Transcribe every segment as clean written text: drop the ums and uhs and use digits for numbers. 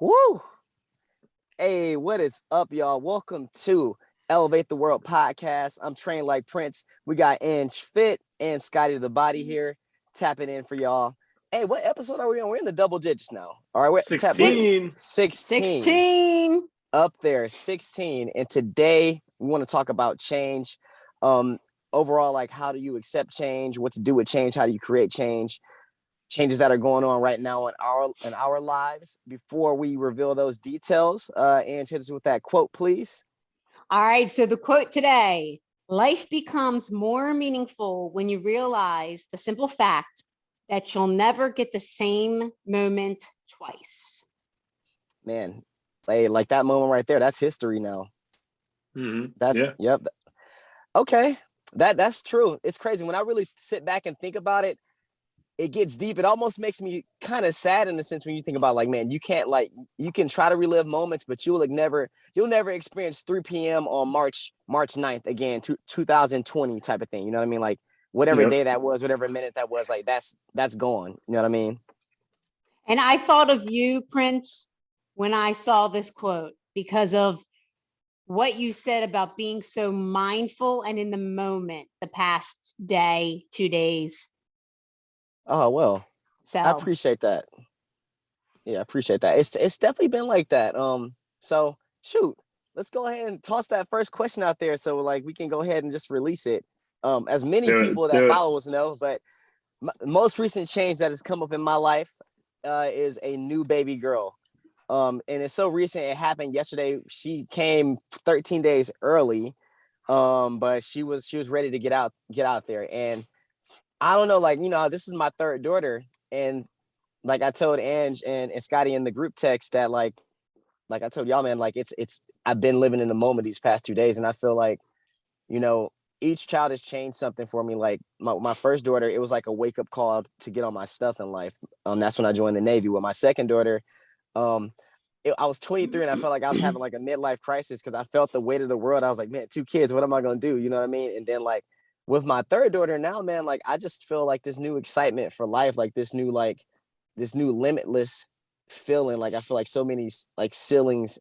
Woo! Hey, what is up, y'all? Welcome to Elevate the World podcast. I'm trained like Prince. We got Ange Fit and Scotty the Body here, tapping in for y'all. Hey, what episode are we on? We're in the double digits now. All right, we're tapping 16. 16. 16. Up there, 16. And today we want to talk about change. Overall, like, how do you accept change? What to do with change? How do you create change? Changes that are going on right now in our lives. Before we reveal those details, and hit us with that quote, please. All right. So the quote today: life becomes more meaningful when you realize the simple fact that you'll never get the same moment twice. Man, hey, like that moment right there, that's history now. Yep. Okay, that's true. It's crazy when I really sit back and think about it. It gets deep. It almost makes me kind of sad in the sense when you think about, like, man, you can't, like, you can try to relive moments, but you'll never experience 3 p.m. on March 9th again, 2020 type of thing. You know what I mean? Like, whatever day that was, whatever minute that was, like, that's gone. You know what I mean? And I thought of you, Prince, when I saw this quote because of what you said about being so mindful and in the moment the past day, 2 days. Oh, well, So I appreciate that. Yeah, I appreciate that. It's definitely been like that. So shoot, let's go ahead and toss that first question out there so, like, we can go ahead and just release it. As many people that follow us know, but most recent change that has come up in my life is a new baby girl. And it's so recent. It happened yesterday. She came 13 days early. But she was ready to get out there. And I don't know, like, this is my third daughter. And like I told Ange and Scotty in the group text that, like I told y'all, man, like, it's I've been living in the moment these past 2 days. And I feel like, each child has changed something for me. Like my first daughter, it was like a wake up call to get on my stuff in life. That's when I joined the Navy. With my second daughter, I was 23 and I felt like I was having like a midlife crisis because I felt the weight of the world. I was like, man, 2 kids, what am I going to do? You know what I mean? And then, like, with my third daughter now, man, like, I just feel like this new excitement for life, like this new limitless feeling. Like, I feel like so many, like, ceilings,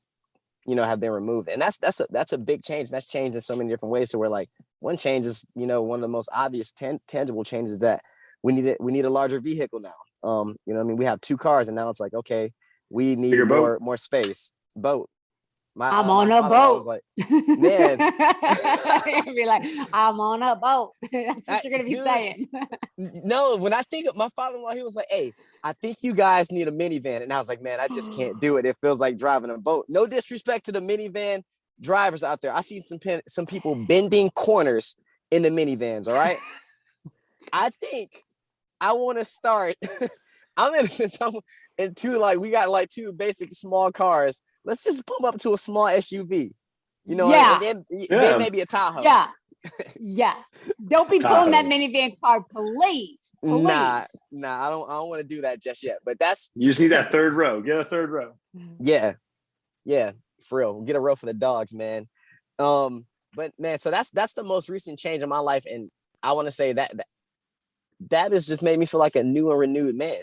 have been removed. And that's a big change. That's changed in so many different ways. So we're like, one change is, one of the most obvious tangible changes that we need a larger vehicle now. You know what I mean? We have 2 cars and now it's like, okay, we need more space. Boat. I'm on a boat. Was like, man. Be like, I'm on a boat. That's what you're gonna be saying. No, when I think of my father-in-law, he was like, hey, I think you guys need a minivan. And I was like, man, I just can't do it. It feels like driving a boat. No disrespect to the minivan drivers out there. I seen some people bending corners in the minivans. All right. I think I want to start. Since I'm into, like, we got like 2 basic small cars. Let's just pump up to a small SUV, Yeah. and then maybe a Tahoe. Yeah. Don't be pulling that minivan car, please. Nah, I don't want to do that just yet. But you just need that third row. Get a third row. Yeah, for real. We'll get a row for the dogs, man. But man, so that's the most recent change in my life, and I want to say that has just made me feel like a new and renewed man.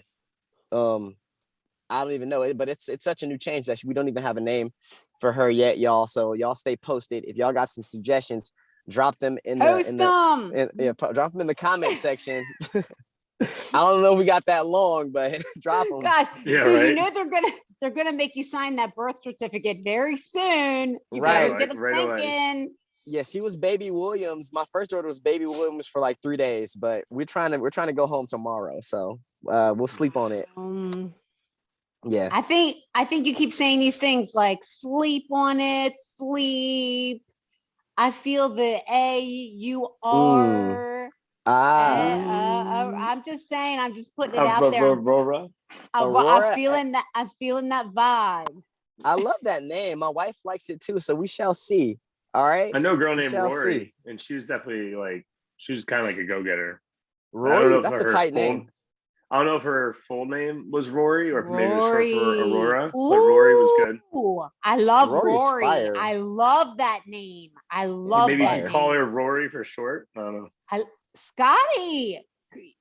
I don't even know it, but it's such a new change that we don't even have a name for her yet, y'all. So y'all stay posted. If y'all got some suggestions, drop them drop them in the comment section. I don't know if we got that long, but drop them. Gosh, right. They're gonna make you sign that birth certificate very soon. You better get them thinking. Yeah, she was Baby Williams. My first daughter was Baby Williams for like 3 days, but we're trying to go home tomorrow, so we'll sleep on it. Yeah, I think you keep saying these things like sleep on it, sleep. I feel the AUR. I'm just saying. I'm just putting it out there. Aurora. I'm feeling that. I'm feeling that vibe. I love that name. My wife likes it too, so we shall see. All right. I know a girl named Rory, and she was definitely she was kind of like a go-getter. Rory, that's a tight name. I don't know if her full name was Rory or if maybe it was short for Aurora, but Rory was good. I love Rory's Rory. Fire. I love that name. I love maybe that name. Call her Rory for short. I don't know. Scotty,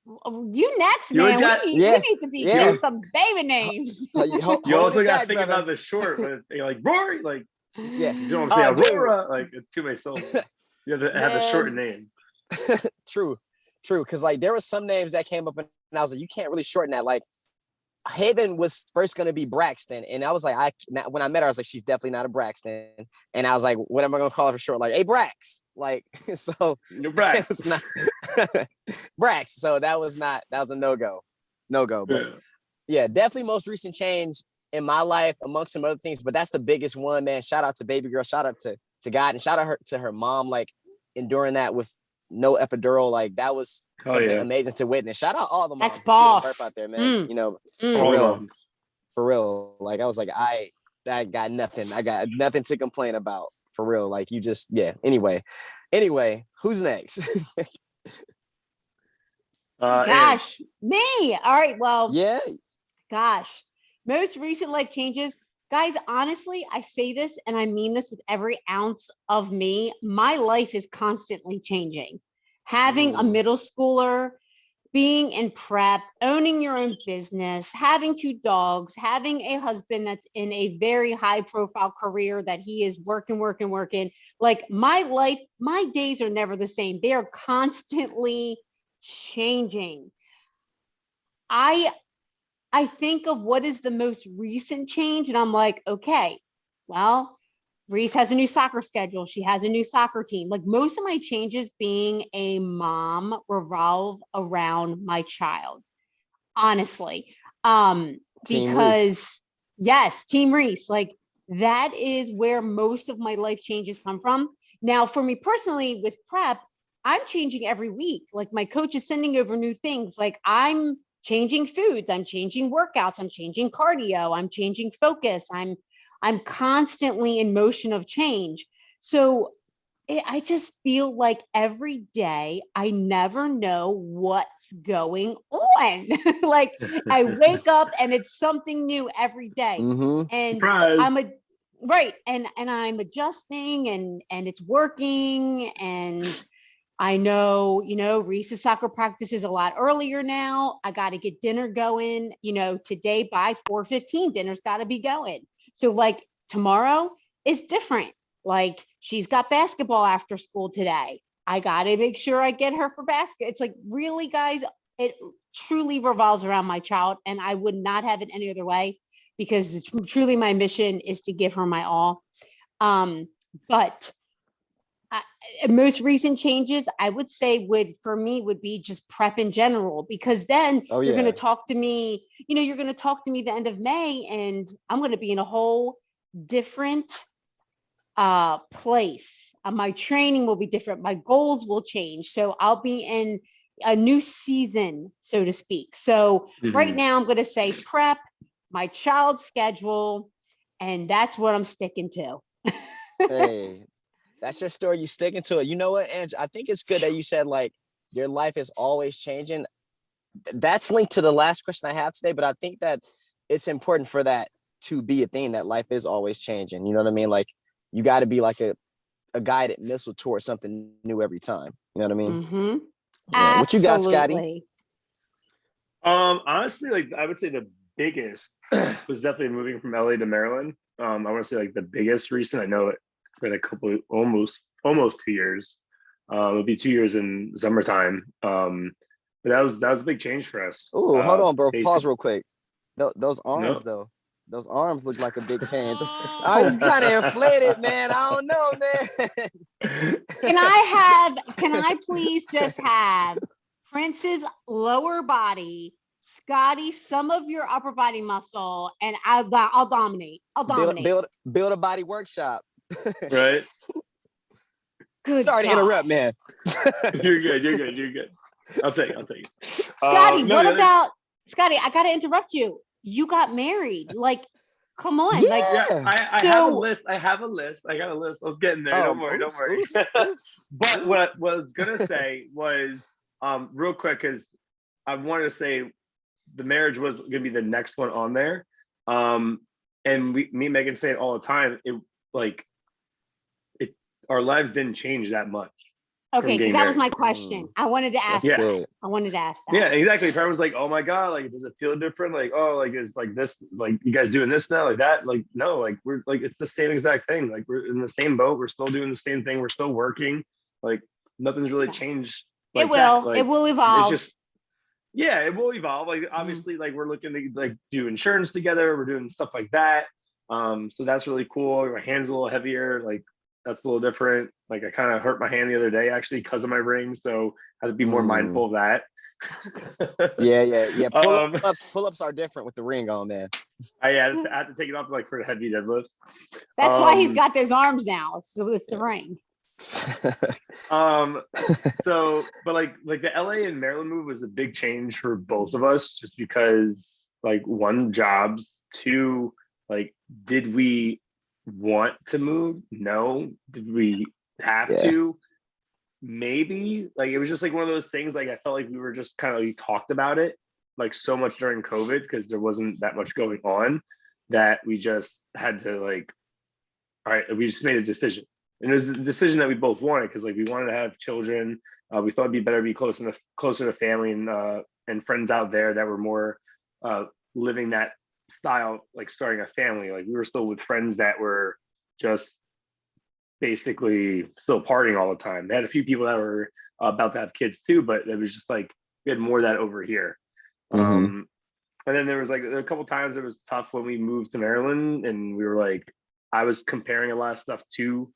You next, You man. got- We Yeah, need to be yeah. getting some baby names. You Hold also it got to back, think brother. about the short, but you're like Rory, like Yeah. you don't want to say Oh, dude. Aurora, like it's too many syllables. You have to have a short Man. name. True. Because like there were some names that came up and I was like, you can't really shorten that. Like Haven was first going to be Braxton. And I was like, when I met her, I was like, she's definitely not a Braxton. And I was like, what am I going to call her for short? Like, hey, Brax. Like, so You're right. it was not Brax. So that was a no-go. No-go. But yeah, definitely most recent change in my life amongst some other things. But that's the biggest one, man. Shout out to baby girl. Shout out to God. And shout out to her mom, like enduring that with no epidural. Like that was something amazing to witness. Shout out all the moms. That's boss. Birth out there, man. You know, All for real. Like I was like, I got nothing. I got nothing to complain about. For real. Like you just, yeah. Anyway, who's next? Gosh, me. All right. Well, yeah. Gosh, most recent life changes. Guys, honestly, I say this and I mean this with every ounce of me. My life is constantly changing. Having a middle schooler, being in prep, owning your own business, having 2 dogs, having a husband that's in a very high profile career that he is working. Like my life, my days are never the same. They are constantly changing. I think of what is the most recent change and I'm like, okay, well, Reese has a new soccer schedule. She has a new soccer team. Like most of my changes being a mom revolve around my child, honestly. Because yes, Team Reese, like that is where most of my life changes come from. Now, for me personally with prep, I'm changing every week. Like my coach is sending over new things. Like I'm changing foods, I'm changing workouts, I'm changing cardio, I'm changing focus. I'm constantly in motion of change. So I just feel like every day I never know what's going on. Like I wake up and it's something new every day. And Surprise. and I'm adjusting and it's working. And I know, Reese's soccer practice is a lot earlier now. I got to get dinner going, today by 4:15, dinner's got to be going. So like tomorrow is different. Like she's got basketball after school today. I got to make sure I get her for basket. It's like really, guys, it truly revolves around my child and I would not have it any other way because it's truly my mission is to give her my all. But most recent changes I would say would be just prep in general, because then you're going to talk to me, you're going to talk to me the end of May and I'm going to be in a whole different place. My training will be different. My goals will change. So I'll be in a new season, so to speak. So right now I'm going to say prep, my child's schedule, and that's what I'm sticking to. Hey, that's your story. You sticking to it. You know what, Ange? I think it's good that you said like your life is always changing. That's linked to the last question I have today, but I think that it's important for that to be a thing, that life is always changing. You know what I mean? Like you got to be like a guided missile towards something new every time. You know what I mean? Yeah. What you got, Scotty? Honestly, like I would say the biggest was definitely moving from LA to Maryland. I want to say like the biggest recent. I know it's been a couple, almost 2 years. It'll be 2 years in summertime. But that was a big change for us. Oh, hold on, bro. Pause real quick. Those arms though. Those arms look like a big change. I was kind of inflated, man. I don't know, man. Can I please just have Prince's lower body, Scotty, some of your upper body muscle, and I'll dominate. Build a body workshop. Right. Good. Sorry to interrupt, man. You're good. I'll take it. Scotty, Scotty, I gotta interrupt you. You got married. Like, come on. Yeah. Like, I have a list. I got a list. I was getting there. Don't worry. Oops. But what I was gonna say was real quick, because I wanted to say the marriage was gonna be the next one on there. And me and Megan say it all the time. Our lives didn't change that much. Okay, because getting that was married. my question. I wanted to ask That's Yeah. good. that. I wanted to ask that. Yeah, exactly. Everyone was like, "Oh my god, like, does it feel different? Like, oh, like it's like this, like you guys doing this now, like that? Like, no, like we're like it's the same exact thing. Like we're in the same boat. We're still doing the same thing. We're still working. Like nothing's really Yeah. changed. It Like will. that. Like It will it's evolve. just yeah, it will evolve. Like obviously, like we're looking to like do insurance together. We're doing stuff like that. So that's really cool. My hand's a little heavier. Like that's a little different. Like I kind of hurt my hand the other day actually because of my ring. So I have to be more mindful of that. Yeah. um, Pull-ups are different with the ring on, man. I had to take it off like for heavy deadlifts. That's why he's got those arms now. It's the ring. So but like the LA and Maryland move was a big change for both of us just because like one, jobs, two, like did we want to move? No. Did we have to? Maybe. Like it was just like one of those things, like I felt like we were just kind of like, talked about it like so much during COVID because there wasn't that much going on that we just had to like, all right, we just made a decision. And it was the decision that we both wanted because like we wanted to have children. We thought it'd be better to be closer to family and friends out there that were more living that style, like starting a family. Like we were still with friends that were just basically still partying all the time. They had a few people that were about to have kids too, but it was just like we had more of that over here. And then there was like a couple times it was tough when we moved to Maryland, and we were like, I was comparing a lot of stuff to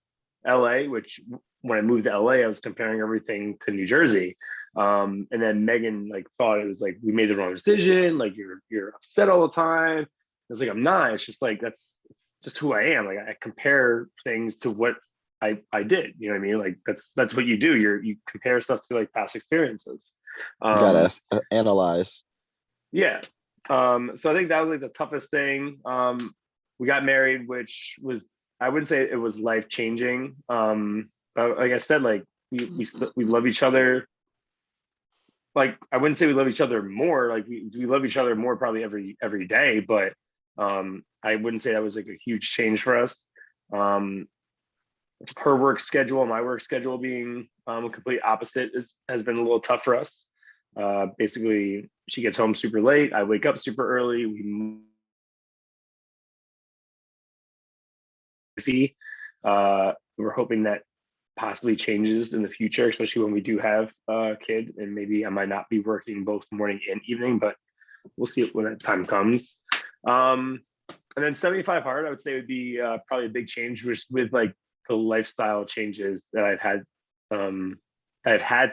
LA, which when I moved to LA, I was comparing everything to New Jersey. And then Megan like thought it was like we made the wrong decision, like you're upset all the time. I was like, I'm not. It's just like it's just who I am. Like I compare things to what I did. You know what I mean? Like that's what you do. You compare stuff to like past experiences. Gotta analyze. Yeah. So I think that was like the toughest thing. We got married, which was I wouldn't say it was life changing. But like I said, like we love each other. Like I wouldn't say we love each other more. Like we love each other more probably every day. But I wouldn't say that was like a huge change for us. Her work schedule and my work schedule being complete opposite has been a little tough for us. Basically, she gets home super late. I wake up super early. We're hoping that possibly changes in the future, especially when we do have a kid, and maybe I might not be working both morning and evening, but we'll see it when that time comes. And then 75 hard, I would say would be probably a big change with like the lifestyle changes that I've had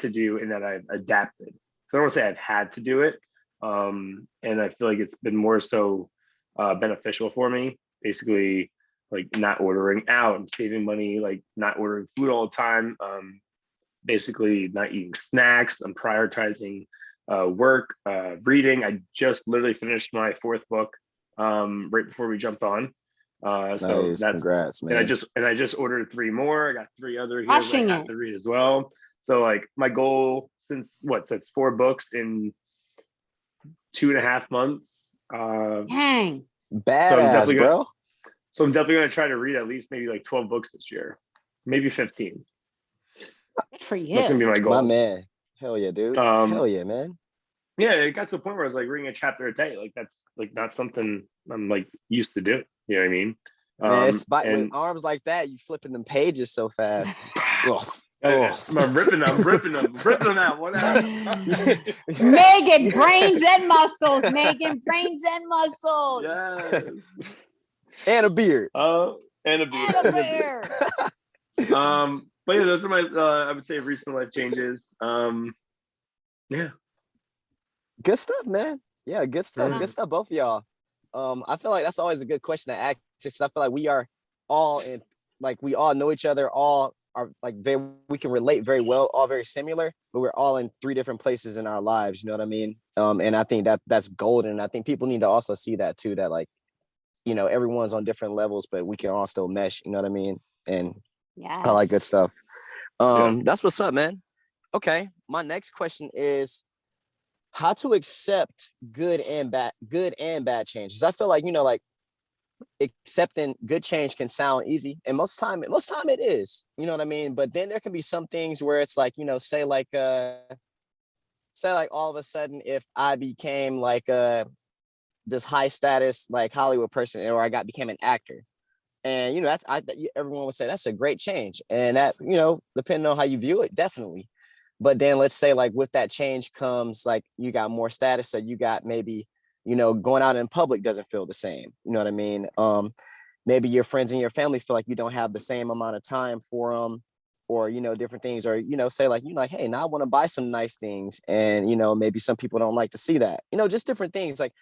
to do and that I've adapted. So I don't want to say I've had to do it. And I feel like it's been more so beneficial for me. Basically, like not ordering out, I'm saving money, like not ordering food all the time. Basically, not eating snacks. I'm prioritizing work, reading. I just literally finished my fourth book right before we jumped on. So Nice. that's Congrats, man. and I just ordered 3 more. I got 3 other here that I have to read as well. So like my goal since 4 books in 2.5 months. Dang. Badass, bro. So I'm definitely gonna try to read at least maybe like 12 books this year, maybe 15. Good for you. That's gonna be my goal. My man. Hell yeah, dude. Hell yeah, man. Yeah, it got to a point where I was like reading a chapter a day. Like that's like not something I'm like used to do. You know what I mean? Man, it's with arms like that, you flipping them pages so fast. I'm ripping them out. Whatever. Megan, brains and muscles. Megan, brains and muscles. Yes. And a beard. And a beard. And a beard. But yeah, those are my I would say recent life changes. Yeah. Good stuff, man. Yeah, good stuff. Good stuff, both of y'all. I feel like that's always a good question to ask. Just I feel like we are all in, like we all know each other, all are like we can relate very well, all very similar, but we're all in 3 different places in our lives. You know what I mean? And I think that's golden. I think people need to also see that too. That like, you know, everyone's on different levels, but we can all still mesh. You know what I mean? And I like good stuff. That's what's up, man. Okay, my next question is how to accept good and bad changes. I feel like, you know, like accepting good change can sound easy, and most time it is, you know what I mean? But then there can be some things where it's like, say like all of a sudden if I became like this high status like Hollywood person, or I got became an actor. And everyone would say that's a great change. And that, depending on how you view it, definitely. But then let's say like with that change comes like you got more status, so you got maybe, going out in public doesn't feel the same. You know what I mean? Maybe your friends and your family feel like you don't have the same amount of time for them, or different things, or say like like, hey, now I want to buy some nice things, and maybe some people don't like to see that, just different things. Like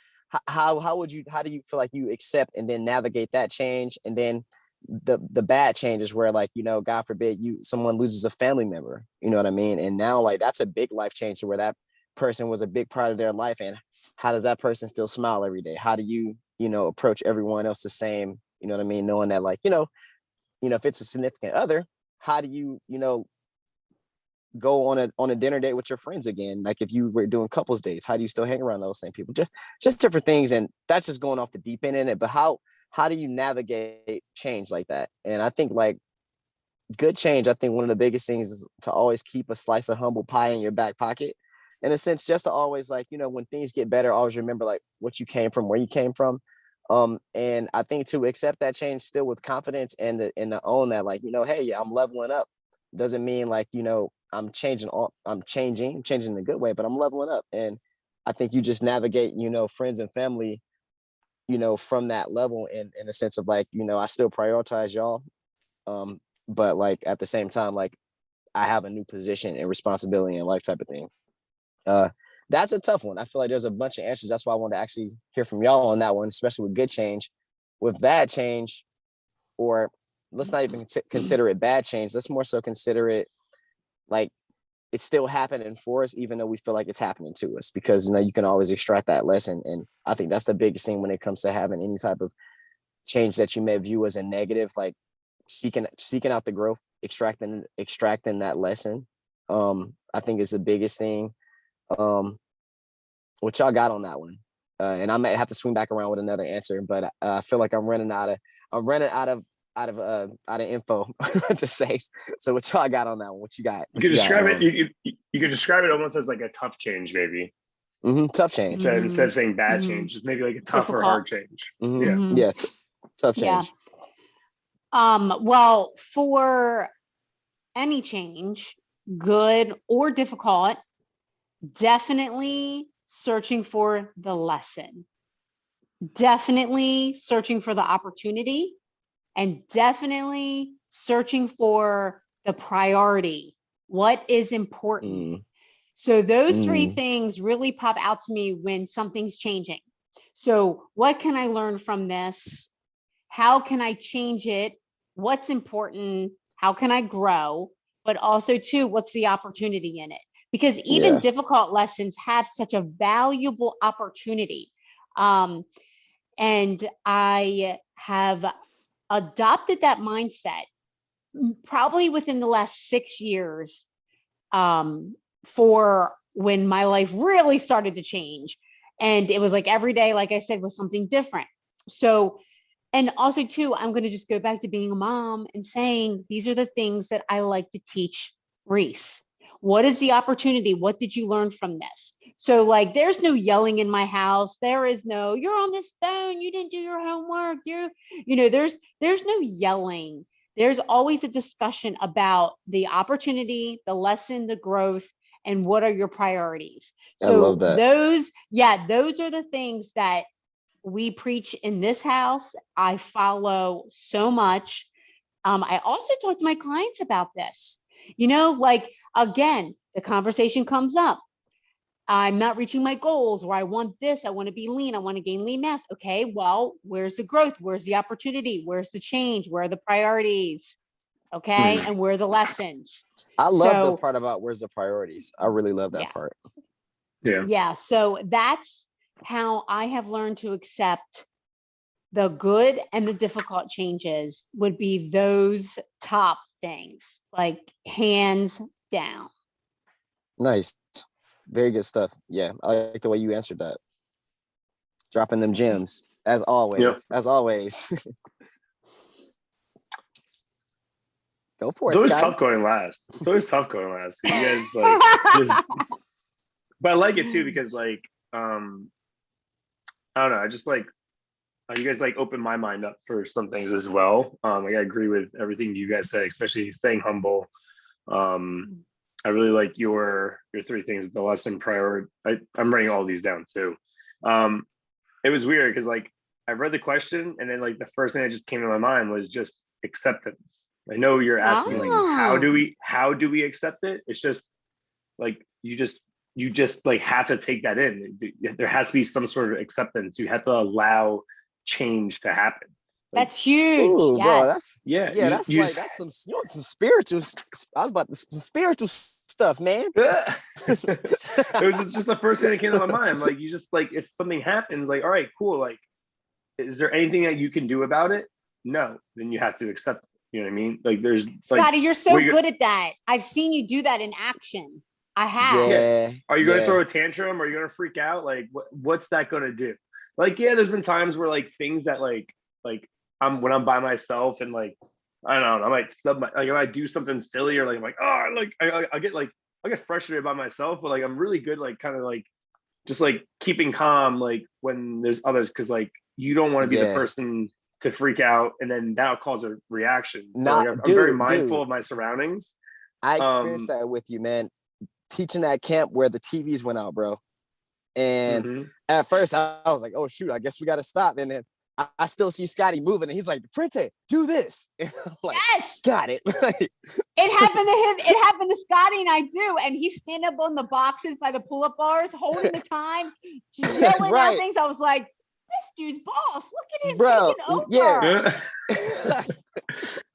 how do you feel like you accept and then navigate that change, and then the bad changes where like, God forbid someone loses a family member, you know what I mean? And now like that's a big life change to where that person was a big part of their life, and how does that person still smile every day? How do you approach everyone else the same, you know what I mean, knowing that like, if it's a significant other, how do you go on a dinner date with your friends again? Like if you were doing couples dates, how do you still hang around those same people? Just different things. And that's just going off the deep end in it. But how do you navigate change like that? And I think like good change, I think one of the biggest things is to always keep a slice of humble pie in your back pocket, in a sense, just to always like, when things get better, always remember like what you came from, where you came from. And I think to accept that change still with confidence, and to own that, like, hey, yeah, I'm leveling up. Doesn't mean like, I'm changing in a good way, but I'm leveling up. And I think you just navigate, friends and family, from that level, in a sense of like, I still prioritize y'all. But like at the same time, like I have a new position and responsibility in life type of thing. Uh, that's a tough one. I feel like there's a bunch of answers. That's why I wanted to actually hear from y'all on that one, especially with good change. With bad change, or let's not even consider it bad change. Let's more so consider it like it's still happening for us, even though we feel like it's happening to us, because you can always extract that lesson. And I think that's the biggest thing when it comes to having any type of change that you may view as a negative, like seeking out the growth, extracting that lesson. I think is the biggest thing. What y'all got on that one? And I might have to swing back around with another answer, but I feel like I'm running out of info to say. So what y'all got on that one? What you got? You could describe it. You could describe it almost as like a tough change, maybe. Tough change. Instead of saying bad change, just maybe like a tough or hard change. Yeah, tough change. Well, for any change, good or difficult, definitely searching for the lesson, definitely searching for the opportunity, and definitely searching for the priority. What is important? So those three things really pop out to me when something's changing. So what can I learn from this? How can I change it? What's important? How can I grow? But also too, what's the opportunity in it? Because even difficult lessons have such a valuable opportunity. And I have adopted that mindset probably within the last 6 years, for when my life really started to change. And it was like every day, like I said, was something different. So, and also too, I'm going to just go back to being a mom and saying, these are the things that I like to teach Reese. What is the opportunity? What did you learn from this? So like, there's no yelling in my house. There is no, you're on this phone. You didn't do your homework. There's no yelling. There's always a discussion about the opportunity, the lesson, the growth, and what are your priorities. I love that. Those are the things that we preach in this house. I follow so much. I also talk to my clients about this. Like, again, the conversation comes up. I'm not reaching my goals, or I want this, I want to be lean, I want to gain lean mass. Okay, well, where's the growth? Where's the opportunity? Where's the change? Where are the priorities? Okay, and where are the lessons? I love the part about where's the priorities. I really love that part. Yeah, so that's how I have learned to accept the good and the difficult changes, would be those top things, like hands down. Nice. Very good stuff. Yeah, I like the way you answered that. Dropping them gems. As always. Yep. As always. Go for It's it, always Scott. tough going last. It's always tough going last. 'Cause you guys like just, but I like it too because like I don't know. I just like you guys like open my mind up for some things as well. Like I agree with everything you guys say, especially staying humble. I really like your three things. The lesson priority. I'm writing all these down too. It was weird because like I read the question and then like the first thing that just came to my mind was just acceptance. I know you're asking like how do we accept it? It's just like you just like have to take that in. There has to be some sort of acceptance. You have to allow change to happen. Like, That's huge. Ooh, bro, Yes. that's you like that's some some spiritual. I was about some spiritual stuff, man. it was just the first thing that came to my mind. Like you just like if something happens, like all right, cool. Like, is there anything that you can do about it? No, then you have to accept it. You know what I mean? Like there's Scotty, like, you're so good at that. I've seen you do that in action. I have. Yeah. Are you going to throw a tantrum? Are you going to freak out? Like what's that going to do? Like yeah, there's been times where like things that like I'm when I'm by myself and like I don't know, I might snub my like if I do something silly or like I'm like oh I get frustrated by myself, but like I'm really good like kind of like just like keeping calm like when there's others because like you don't want to be the person to freak out and then that'll cause a reaction. So like I'm very mindful of my surroundings. I experienced that with you, man. Teaching that camp where the TVs went out, bro. And at first I was like, oh shoot, I guess we got to stop. And then I still see Scotty moving and he's like, Printe, do this. And I'm like, yes, got it. It happened to him. It happened to Scotty and I do. And he's standing up on the boxes by the pull-up bars, holding the time, just yelling out things. I was like, this dude's boss. Look at him taking over. Yeah.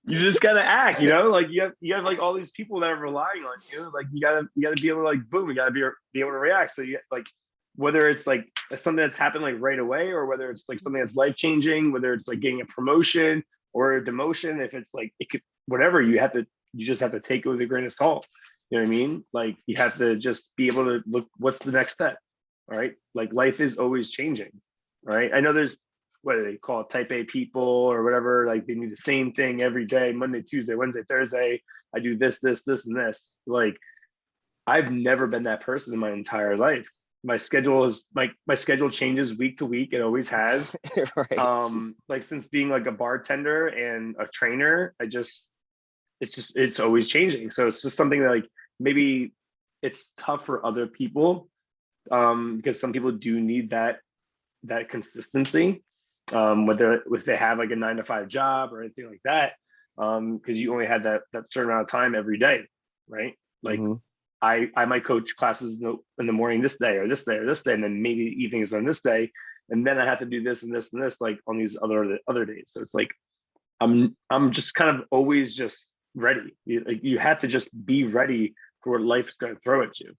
You just gotta act, you know, like you have like all these people that are relying on you. Like you gotta be able to like boom, you gotta be able to react. So you like whether it's like something that's happened like right away, or whether it's like something that's life changing, whether it's like getting a promotion or a demotion, if it's like it could whatever, you just have to take it with a grain of salt. You know what I mean? Like you have to just be able to look what's the next step. All right. Like life is always changing. Right. I know there's what do they call it, type A people or whatever, like they need the same thing every day, Monday, Tuesday, Wednesday, Thursday. I do this, and this. Like I've never been that person in my entire life. My schedule is my schedule changes week to week. It always has. Right. Like since being like a bartender and a trainer, it's always changing. So it's just something that like maybe it's tough for other people because some people do need that consistency. Whether if they have like a 9-to-5 job or anything like that, because you only had that certain amount of time every day, right? Like I might coach classes in the morning this day or this day or this day, and then maybe evenings on this day, and then I have to do this and this and this like on these other days. So it's like I'm just kind of always just ready. You have to just be ready for what life's going to throw at you.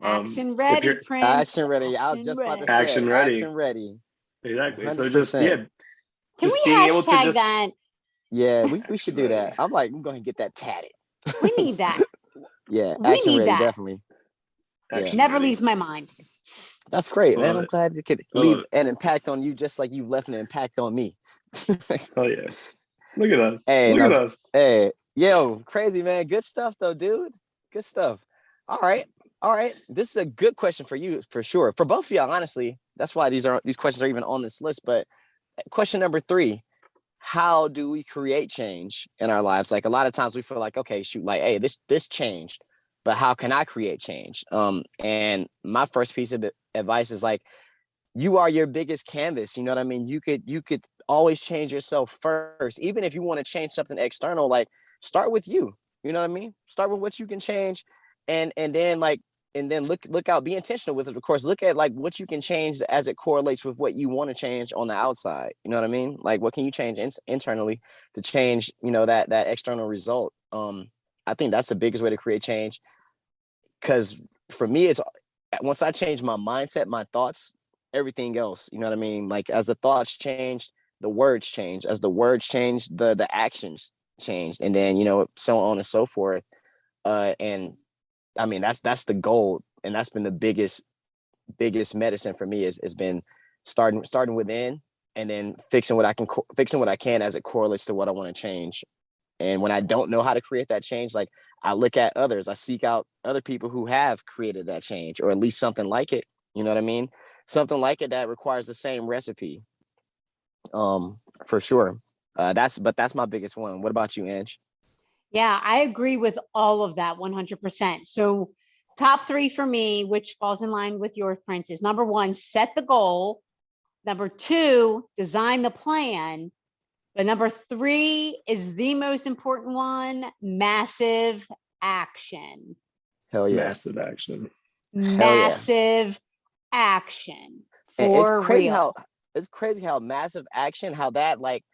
Action ready, Prince. Action ready. I was just about to say action ready. Action ready. Exactly. 100%. So just Can just we being able to hashtag just, that? Yeah, we should do that. I'm like, I'm going to get that tatted. We need that. Yeah, We action need ready, that. definitely. action Never ready. leaves my mind. That's great, man. Love I'm it. glad you could Love leave it. an impact on you just like you've left an impact on me. Oh yeah. Look at us. Hey, Look at us. Hey, yo, crazy, man. Good stuff though, dude. Good stuff. All right. This is a good question for you for sure. For both of y'all, honestly. That's why these questions are even on this list. But question number 3, how do we create change in our lives? Like a lot of times we feel like, okay, shoot, like, hey, this changed, but how can I create change? And my first piece of advice is like, you are your biggest canvas. You know what I mean? You could always change yourself first. Even if you want to change something external, like start with you. You know what I mean? Start with what you can change and then look out, be intentional with it. Of course, look at like what you can change as it correlates with what you want to change on the outside. You know what I mean? Like what can you change internally to change, that external result? I think that's the biggest way to create change. Because for me, it's once I change my mindset, my thoughts, everything else, you know what I mean? Like as the thoughts changed, the words changed. As the words changed, the actions changed. And then, so on and so forth. And I mean, that's the goal. And that's been the biggest medicine for me has been starting within and then fixing what I can as it correlates to what I want to change. And when I don't know how to create that change, like I look at others, I seek out other people who have created that change, or at least something like it. You know what I mean? Something like it that requires the same recipe. For sure. That's my biggest one. What about you, Ange? Yeah, I agree with all of that 100%. So, top three for me, which falls in line with your Prince, is number one, set the goal. Number two, design the plan. But number three is the most important one, massive action. Hell yeah. Massive action. Hell yeah. Massive action And it's for crazy real. how massive action, how that like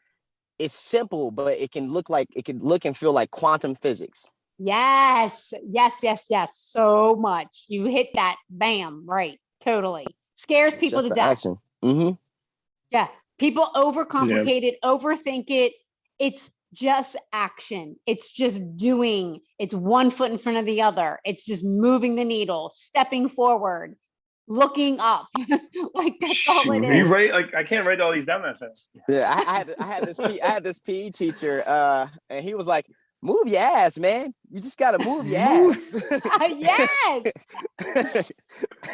it's simple, but it can look and feel like quantum physics. Yes, yes, yes, yes. So much. You hit that. Bam. Right. Totally. Scares It's people just to the death. action. Mm-hmm. Yeah. People overcomplicate it, overthink it. It's just action. It's just doing. It's one foot in front of the other. It's just moving the needle, stepping forward, looking up. Like that's all it Shoot, you is. write like I can't write all these down that fast. Yeah, I had this PE teacher, and he was like, "Move your ass, man. You just gotta move your ass." Yes. That's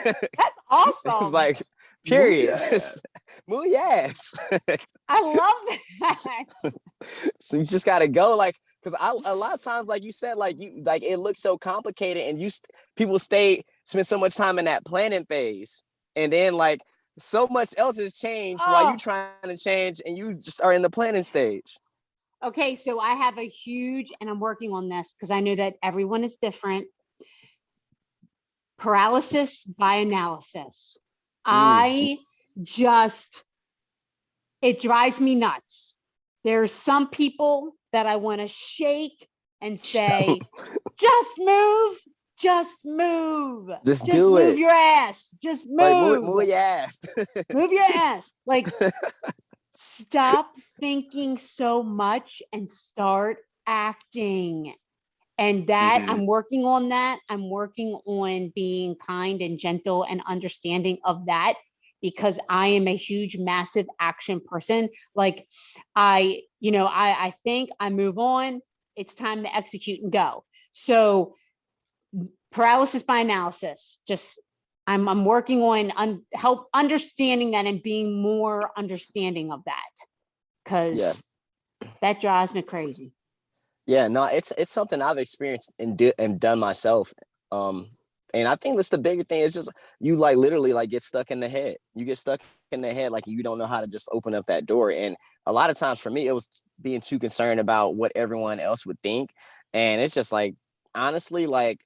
It's awesome. like, Move period. your ass. Move your ass. I love that. So you just gotta go, like, because a lot of times, like you said, like it looks so complicated, and people spend so much time in that planning phase, and then like so much else has changed while you Oh, trying to change, and you just are in the planning stage. okay. So I have a huge, and I'm working on this because I know that everyone is different. Paralysis by analysis. I just, it drives me nuts. There's some people that I want to shake and say, just move, just move, Just just do move it. your ass, just Like move, move your ass. move your ass. Like, stop thinking so much and start acting. And that Mhm. I'm working on that. I'm working on being kind and gentle and understanding of that because I am a huge, massive action person. Like I think, I move on. It's time to execute and go. So paralysis by analysis, just I'm working on help understanding that and being more understanding of that Yeah. because that drives me crazy. Yeah, no, it's something I've experienced and done myself. Um, and I think that's the bigger thing. It's just you like literally like get stuck in the head. You get stuck in the head like you don't know how to just open up that door. And a lot of times for me, it was being too concerned about what everyone else would think. And it's just like honestly, like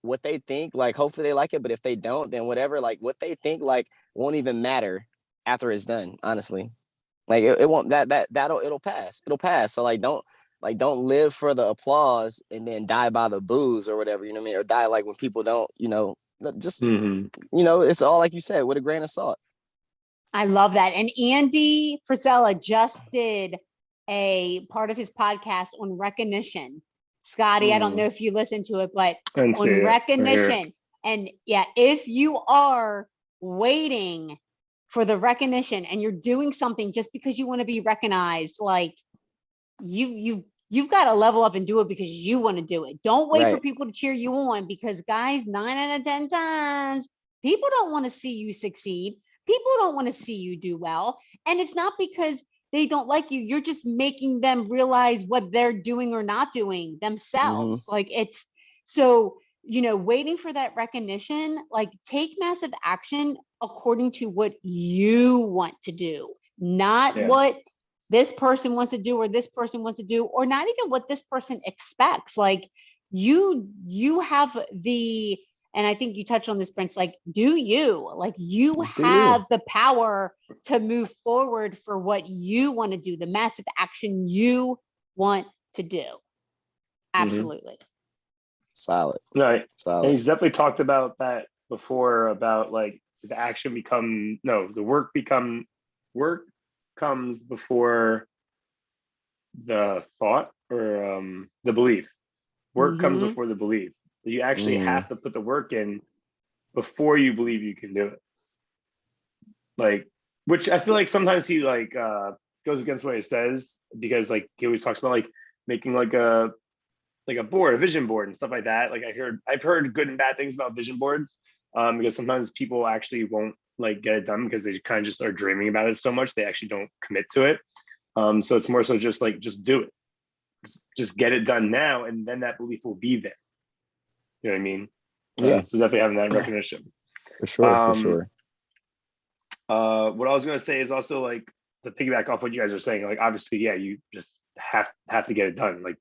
what they think, like hopefully they like it, but if they don't, then whatever, like what they think like won't even matter after it's done, honestly. Like it won't it'll pass. It'll pass. So don't live for the applause and then die by the booze or whatever, you know what I mean? Or die like when people don't, just Mhm. it's all like you said, with a grain of salt. I love that. And Andy Frisella just did a part of his podcast on recognition. Scotty, I don't know if you listened to it, but I didn't see on it. I hear it. recognition. And yeah, if you are waiting for the recognition and you're doing something just because you want to be recognized, like you've got to level up and do it because you want to do it. Don't wait for Right. people to cheer you on because guys, 9 out of 10 times, people don't want to see you succeed. People don't want to see you do well. And it's not because they don't like you. You're just making them realize what they're doing or not doing Mm-hmm. themselves. Like it's so, waiting for that recognition, like take massive action according to what you want to do, not Yeah. what this person wants to do or this person wants to do, or not even what this person expects. Like you have the, and I think you touched on this, Prince, like do you, like you Just do have you. the power to move forward for what you want to do, the massive action you want to do. Mhm. Absolutely. Solid. Right. And Solid. he's definitely talked about that before about like the work comes before the thought or the belief. Work comes Mm-hmm. before the belief. You actually Mm. have to put the work in before you believe you can do it. Like which I feel like sometimes he like goes against what he says, because like he always talks about like making like a board, a vision board and stuff like that. Like I've heard good and bad things about vision boards, because sometimes people actually won't like get it done because they kind of just are dreaming about it so much they actually don't commit to it. So it's more so just like just do it, just get it done now, and then that belief will be there. You know what I mean? Yeah, So definitely having that recognition. for sure, for Um, sure. What I was gonna say is also like to piggyback off what you guys are saying. Like obviously, yeah, you just have to get it done. Like,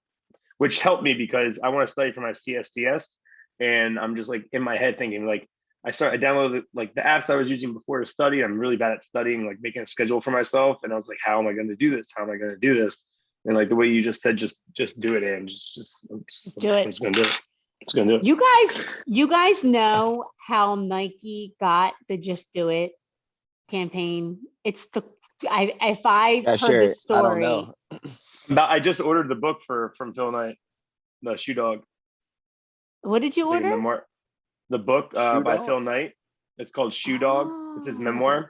which helped me because I want to study for my CSCS, and I'm just like in my head thinking like I downloaded like the apps I was using before to study. I'm really bad at studying, like making a schedule for myself, and I was like, how am I going to do this? How am I going to do this? And like the way you just said, just do it, and just do it. I'm just gonna do it. Just gonna do it. You guys know how Nike got the Just Do It campaign? It's the if I Yeah, heard sure. the I don't story. know. I just ordered the book from Phil Knight, the Shoe Dog. What did you It's like a order? memoir. The book Shoe by Dog? Phil Knight. It's called Shoe Dog. It's his memoir.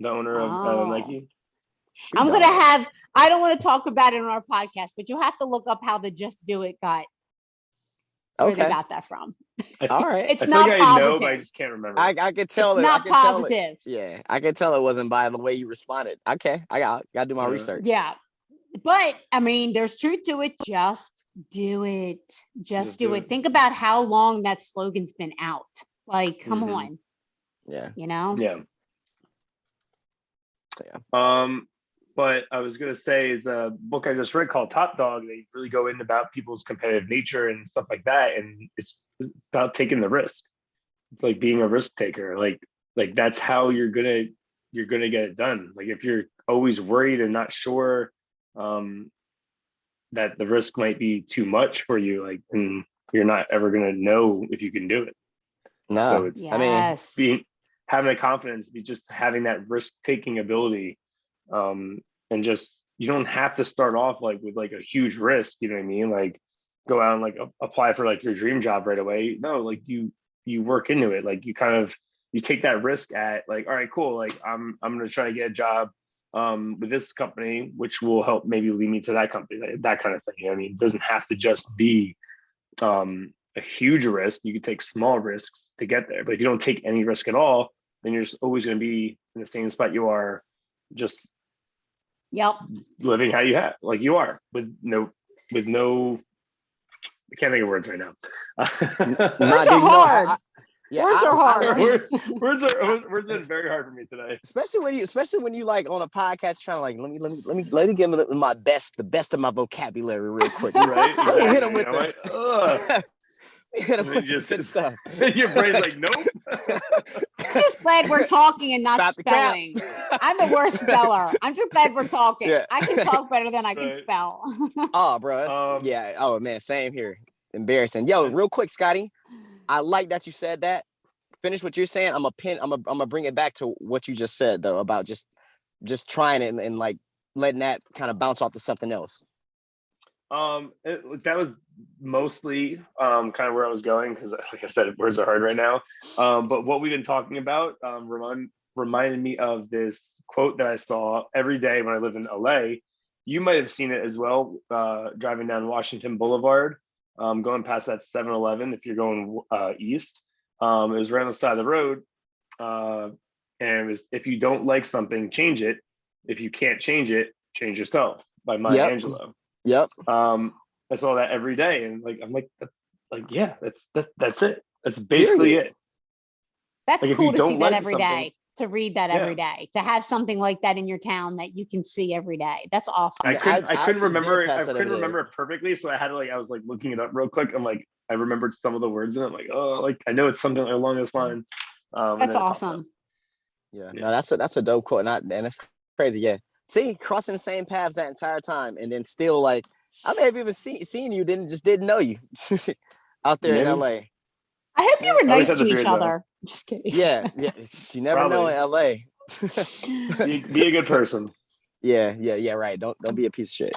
The owner of Oh. Nike. Shoe I'm Dog. gonna have. I don't want to talk about it on our podcast, but you'll have to look up how the Just Do It got where they Okay. got that from. All right. It's I feel not like I know, but I positive. just can't remember. I could tell It's it. I not could tell it. positive. Yeah, I could tell it wasn't by the way you responded. Okay, I got to do my research. Yeah. But I mean, there's truth to it. Just do it. Just do it. Think about how long that slogan's been out. Like, come on. Yeah. You know? Yeah. But I was gonna say the book I just read called Top Dog, they really go in about people's competitive nature and stuff like that. And it's about taking the risk. It's like being a risk taker. Like that's how you're gonna get it done. Like if you're always worried and not sure that the risk might be too much for you, like and you're not ever gonna know if you can do it. No, So it's Yes. having a confidence, be just having that risk taking ability, and just you don't have to start off like with like a huge risk. You know what I mean? Like go out and like apply for like your dream job right away. No, like you work into it. Like you take that risk at like, all right, cool. Like I'm gonna try to get a job with this company, which will help maybe lead me to that company, like, that kind of thing. You know what I mean? It doesn't have to just be a huge risk. You can take small risks to get there, but if you don't take any risk at all, then you're just always going to be in the same spot you are, just living how you have, like you are, with no I can't think of words right now. Words are hard. Words are hard. Words have been very hard for me today. Especially when you like on a podcast trying to like let me give them the best of my vocabulary real quick. Right? Let me hit them with hit them with the good stuff. Your brain's like, nope. I'm just glad we're talking and not Stop spelling. I'm the worst speller. I'm just glad we're talking. Yeah. I can talk better than I can spell. Oh, bro. Yeah. Oh, man. Same here. Embarrassing. Yo, real quick, Scotty. I like that you said that. Finish what you're saying. I'm gonna bring it back to what you just said though about just trying it and like letting that kind of bounce off to something else. That was mostly kind of where I was going because, like I said, words are hard right now. But what we've been talking about reminded me of this quote that I saw every day when I lived in LA. You might have seen it as well, driving down Washington Boulevard, going past that 7-Eleven if you're going east. It was right on the side of the road, and it was, if you don't like something, change it. If you can't change it, change yourself, by Maya Angelou. Yep. I saw that every day, and like I'm like, that's it. That's basically it. That's like, cool to see that every day. To read that every day, to have something like that in your town that you can see every day. That's awesome. I couldn't remember it perfectly, so I was like looking it up real quick. I'm like, I remembered some of the words, and I'm like, oh, like I know it's something along this line. That's awesome. Yeah, no, that's a dope quote, and it's crazy. Yeah, see, crossing the same paths that entire time, and then still like I may have even seen you, didn't know you out there in LA. I hope you were nice to each other. Just kidding. Yeah. You never know in LA. be a good person. Yeah. Right. Don't be a piece of shit.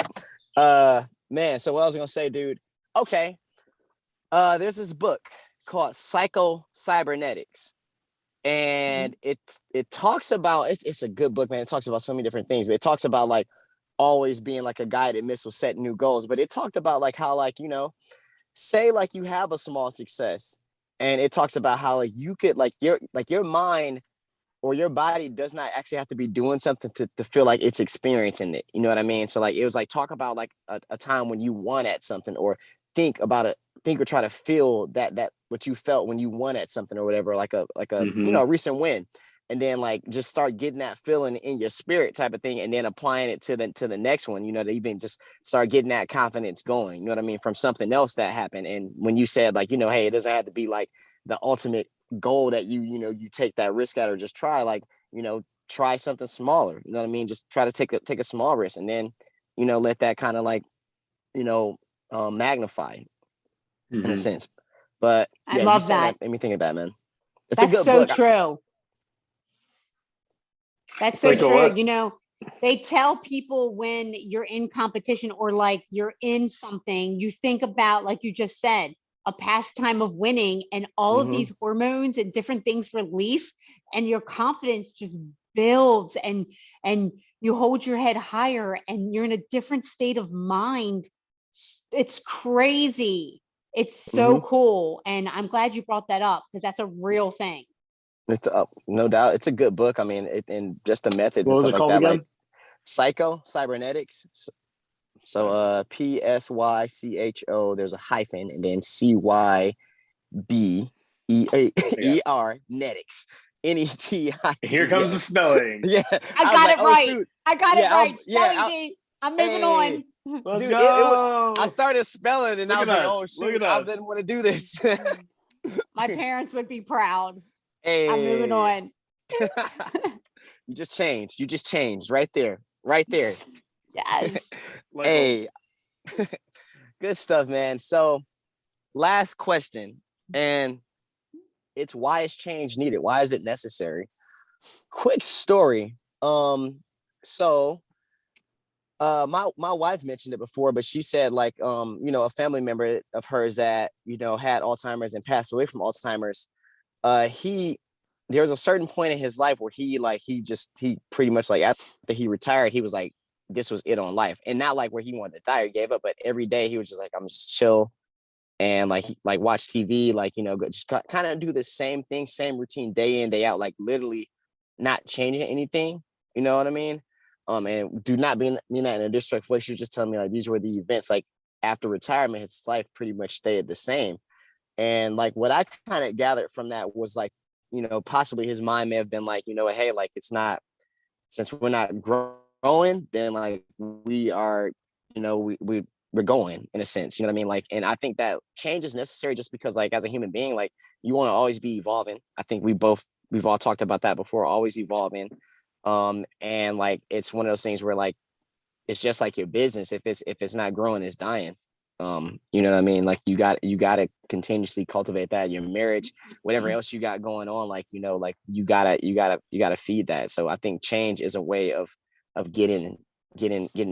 Man. So what I was gonna say, dude. Okay. There's this book called Psycho Cybernetics, and it talks about it's a good book, man. It talks about so many different things, but it talks about like always being like a guided missile setting new goals. But it talked about like how like, say like you have a small success, and it talks about how like you could like your mind or your body does not actually have to be doing something to feel like it's experiencing it. You know what I mean? So like it was like talk about like a time when you won at something, or think about it, think or try to feel that what you felt when you won at something or whatever, like a Mm-hmm. a recent win. And then like just start getting that feeling in your spirit type of thing, and then applying it to the next one, to even just start getting that confidence going, you know what I mean, from something else that happened. And when you said like, hey, it doesn't have to be like the ultimate goal that you take that risk at, or just try like, try something smaller, you know what I mean, just try to take a small risk, and then let that kind of like magnify in a Mm-hmm. sense. But I yeah, you love saying that. that made me think of that, man. It's a That's good so book. true. That's so Like a true. what? They tell people when you're in competition or like you're in something, you think about, like you just said, a pastime of winning, and all of Mm-hmm. these hormones and different things release, and your confidence just builds, and you hold your head higher, and you're in a different state of mind. It's crazy. It's so Mm-hmm. cool. And I'm glad you brought that up because that's a real thing. It's no doubt. It's a good book. I mean, and just the methods What and was stuff it like called that, like again? Cybernetics. So PSYCHO, there's a hyphen, and then CYBER netics. Here comes the NETICS. spelling. Yeah. I I was got like, it oh right. shoot. I got it Yeah, right. Spelling I, bee. I'm moving hey, on. Let's dude, it was I go. started spelling, and I Look was at like, us. oh Look shoot, at I us. didn't want to do this. My parents would be proud. I'm moving Hey. on. You just changed. You just changed right there. Right there. Yes. Light bulb. Hey, good stuff, man. So, last question, and it's why is change needed? Why is it necessary? Quick story. So my wife mentioned it before, but she said like a family member of hers that had Alzheimer's and passed away from Alzheimer's. He There was a certain point in his life where he pretty much like after he retired, he was like, this was it on life. And not like where he wanted to die or gave up, but every day he was just like, I'm just chill, and like like watch TV, like just kind of do the same thing, same routine, day in, day out, like literally not changing anything. You know what I mean? And do not mean that in a disrespectful way. She was just telling me like these were the events. Like after retirement, his life pretty much stayed the same. And like what I kind of gathered from that was like, possibly his mind may have been like, hey, like it's not, since we're not growing, then like we are, we're going in a sense, you know what I mean? Like, and I think that change is necessary just because like as a human being, like you want to always be evolving. I think we've all talked about that before, always evolving. And like it's one of those things where like it's just like your business. If it's not growing, it's dying. You know what I mean? Like you got to continuously cultivate that. Your marriage, whatever else you got going on, like like you gotta feed that. So I think change is a way of getting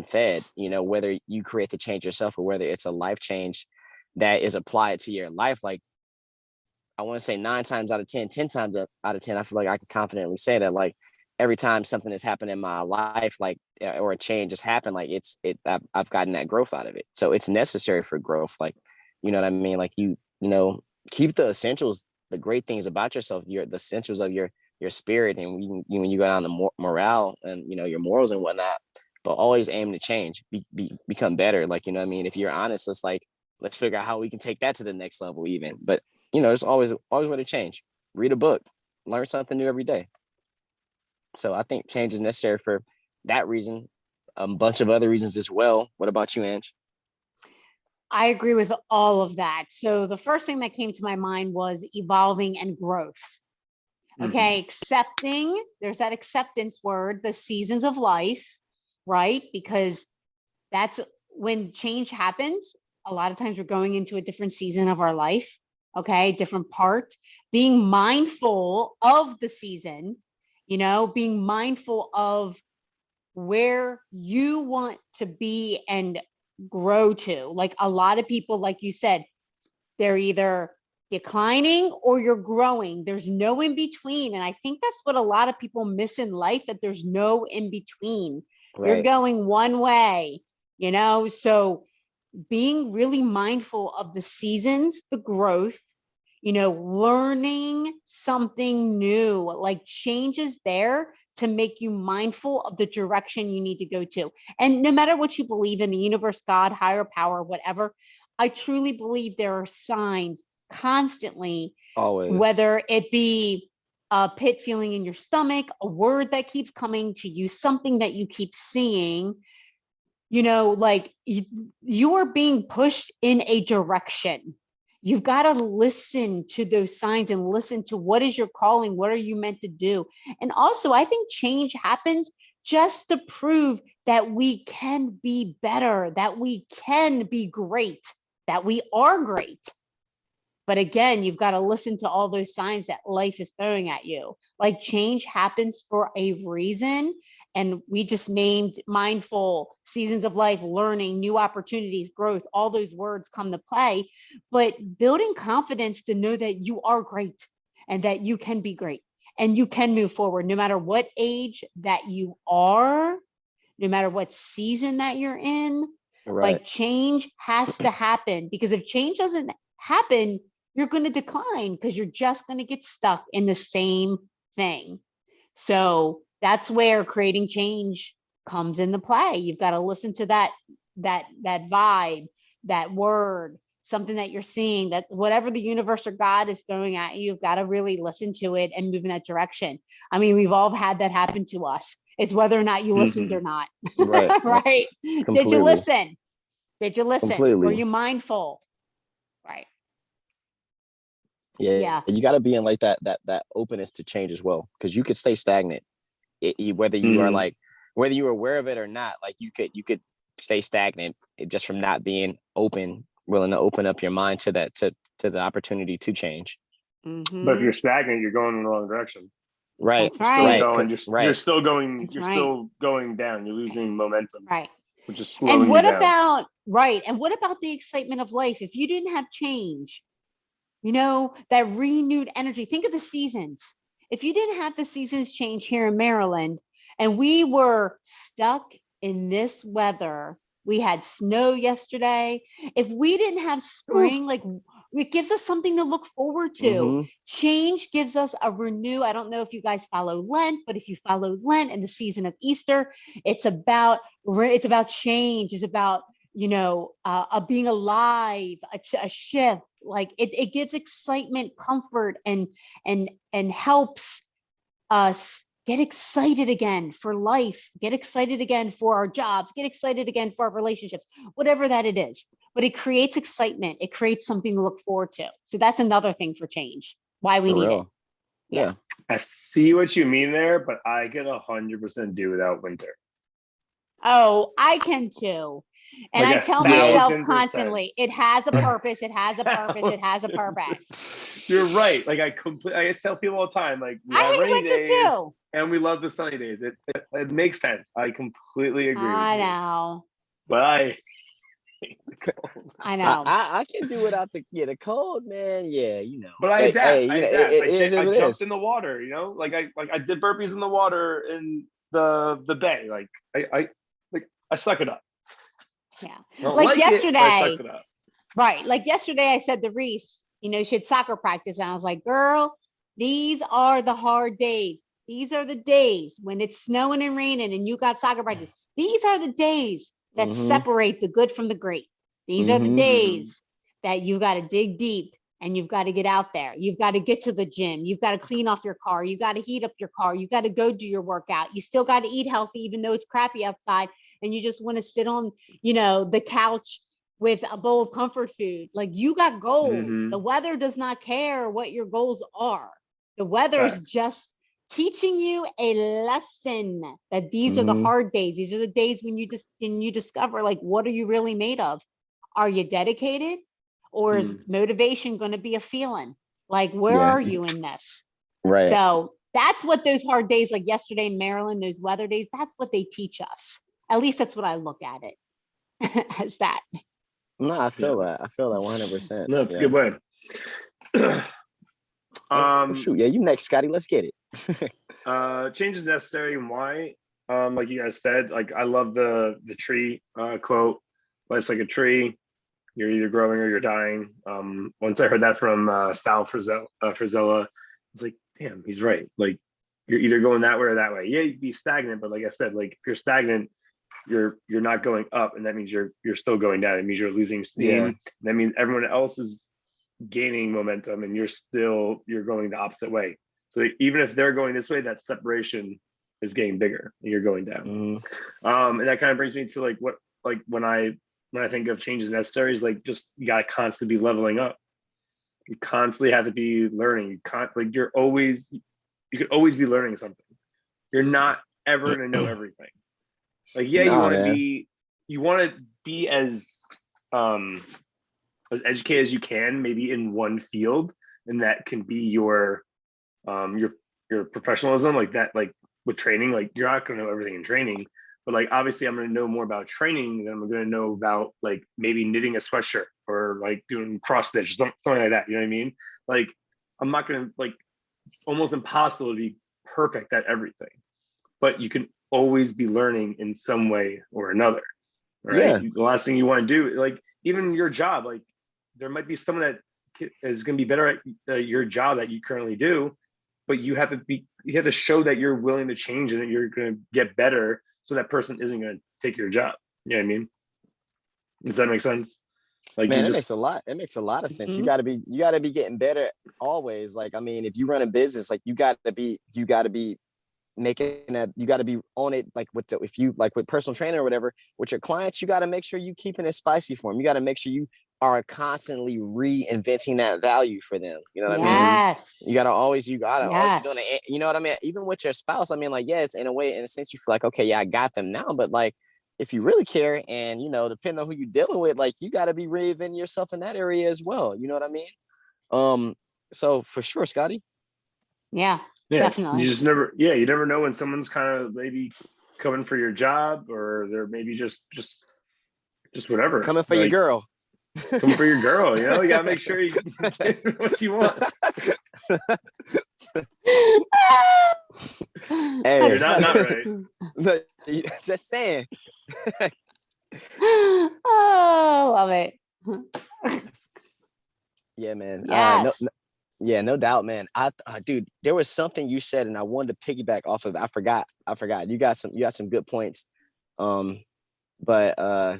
fed. Whether you create the change yourself or whether it's a life change that is applied to your life. Like I want to say 9 times out of 10, 10 times out of 10, I feel like I can confidently say that like every time something has happened in my life, like or a change has happened, like I've gotten that growth out of it. So it's necessary for growth. Like, you know what I mean? Like keep the essentials, the great things about yourself, the essentials of your spirit, and when you go down the morale and your morals and whatnot, but always aim to change, become better. Like, you know what I mean? If you're honest, let's figure out how we can take that to the next level even. But there's always way to change. Read a book, learn something new every day. So I think change is necessary for that reason, a bunch of other reasons as well. What about you, Ange? I agree with all of that. So the first thing that came to my mind was evolving and growth. Mm-hmm. Okay, accepting, there's that acceptance word, the seasons of life, right? Because that's when change happens. A lot of times we're going into a different season of our life, okay, different part. Being mindful of the season, being mindful of where you want to be and grow to. Like a lot of people, like you said, they're either declining or you're growing. There's no in between. And I think that's what a lot of people miss in life, that there's no in between. You're Right. going one way, you know? So being really mindful of the seasons, the growth, you know, learning something new, like change is there to make you mindful of the direction you need to go to. And no matter what you believe in, the universe, God, higher power, whatever, I truly believe there are signs constantly, Always. whether it be a pit feeling in your stomach, a word that keeps coming to you, something that you keep seeing, you know, like you are being pushed in a direction. You've got to listen to those signs and listen to what is your calling, what are you meant to do. And also, I think change happens just to prove that we can be better, that we can be great, that we are great. But again, you've got to listen to all those signs that life is throwing at you. Like change happens for a reason. And we just named mindful, seasons of life, learning, new opportunities, growth, all those words come to play. But building confidence to know that you are great and that you can be great and you can move forward no matter what age that you are, no matter what season that you're in. Right. Like change has to happen, because if change doesn't happen, you're going to decline because you're just going to get stuck in the same thing. So that's where creating change comes into play. You've got to listen to that vibe, that word, something that you're seeing, that whatever the universe or God is throwing at you, you've got to really listen to it and move in that direction. I mean, we've all had that happen to us. It's whether or not you listened or not. Right. Right? Completely. Did you listen? Did you listen? Completely. Were you mindful? Right. Yeah. You got to be in like that openness to change as well, because you could stay stagnant. Whether you are like, whether you're aware of it or not, like you could stay stagnant just from not being open, willing to open up your mind to that, to the opportunity to change. But if you're stagnant, you're going in the wrong direction. Right. That's right. You're still going. That's you're right. still going down. You're losing momentum. Right. Which is slowing and what you down. about right? And what about the excitement of life? If you didn't have change, you know, that renewed energy. Think of the seasons. If you didn't have the seasons change here in Maryland, and we were stuck in this weather, we had snow yesterday. If we didn't have spring, like it gives us something to look forward to. Mm-hmm. Change gives us a renew. I don't know if you guys follow Lent, but if you follow Lent and the season of Easter, it's about change. It's about, you know, being alive, a shift. Like it gives excitement, comfort, and helps us get excited again for life, get excited again for our jobs, get excited again for our relationships, whatever that it is. But it creates excitement. It creates something to look forward to. So that's another thing for change, why we need it. Yeah. I see what you mean there, but I can 100% do without winter. Oh, I can too. And like I tell myself 1,000%. Constantly, it has a purpose. It has a purpose. It has a purpose. You're right. Like I tell people all the time, like we have I hate rainy winter days too. and we love the sunny days. It makes sense. I completely agree. I with you. know. But I know. I can do without the cold, man. Yeah, you know. But I adapt. Hey, I adapt. I jumped in the water. You know, like I did burpees in the water in the bay. Like I suck it up. Yeah. Like yesterday. I suck it up. Right. Like yesterday, I said to Reese, you know, she had soccer practice, and I was like, "Girl, these are the hard days. These are the days when it's snowing and raining, and you got soccer practice. These are the days that separate the good from the great. These are the days that you've got to dig deep and you've got to get out there. You've got to get to the gym. You've got to clean off your car. You got to heat up your car. You got to go do your workout. You still got to eat healthy, even though it's crappy outside, and you just want to sit on, you know, the couch with a bowl of comfort food. Like you got goals. The weather does not care what your goals are. The weather's just teaching you a lesson that these are the hard days. These are the days when you discover, like, what are you really made of? Are you dedicated, or is motivation going to be a feeling? Like, where are you in this? Right. So that's what those hard days, like yesterday in Maryland, those weather days, that's what they teach us. At least that's what I look at it as that. No, I feel that. I feel that 100%. No, it's a good way. Shoot, yeah, you next, Scotty. Let's get it. Change is necessary, and why? Like you guys said, like I love the tree quote. Life's like a tree. You're either growing or you're dying. Once I heard that from Sal Frizella, it's like, damn, he's right. Like you're either going that way or that way. Yeah, you'd be stagnant, but like I said, like if you're stagnant, you're not going up, and that means you're still going down. It means you're losing steam. Yeah. That means everyone else is gaining momentum, and you're going the opposite way. So even if they're going this way, that separation is getting bigger, and you're going down. And that kind of brings me to like what like when I think of changes necessary is like just you gotta constantly be leveling up. You constantly have to be learning. You could always be learning something. You're not ever gonna know everything. Like, yeah, Nah, you want to be as educated as you can, maybe in one field, and that can be your professionalism, like that, like with training, like you're not going to know everything in training, but like obviously I'm going to know more about training than I'm going to know about like maybe knitting a sweatshirt or like doing cross stitch, something like that. You know what I mean? Like I'm not going to like almost impossible to be perfect at everything, but you can always be learning in some way or another. Right? Yeah. The last thing you want to do, like even your job, like there might be someone that is going to be better at your job that you currently do, but you have to show that you're willing to change and that you're going to get better, so that person isn't going to take your job. You know what I mean? Does that make sense? Like, man, it makes a lot of sense. You gotta be getting better always. Like, I mean, if you run a business, like you gotta be making that, you gotta be on it. Like if you like with personal training or whatever, with your clients, you gotta make sure you keeping it spicy for them. You gotta make sure you are constantly reinventing that value for them. You know what I mean? Yes. You gotta always be doing Yes. it. You know what I mean? Even with your spouse, I mean, like, yeah, it's in a sense you feel like, okay, yeah, I got them now, but like if you really care and depending on who you're dealing with, like you got to be reinventing yourself in that area as well. You know what I mean? So for sure, Scotty. Yeah, You definitely. just you never know when someone's kind of maybe coming for your job, or they're maybe just whatever. Coming for your girl. Coming for your girl, you gotta make sure you get what you want. Hey, you're not right. Just saying. Oh, love it. Yeah, man. Yes. No doubt, man. Dude, there was something you said, and I wanted to piggyback off of. I forgot. You got some good points. But I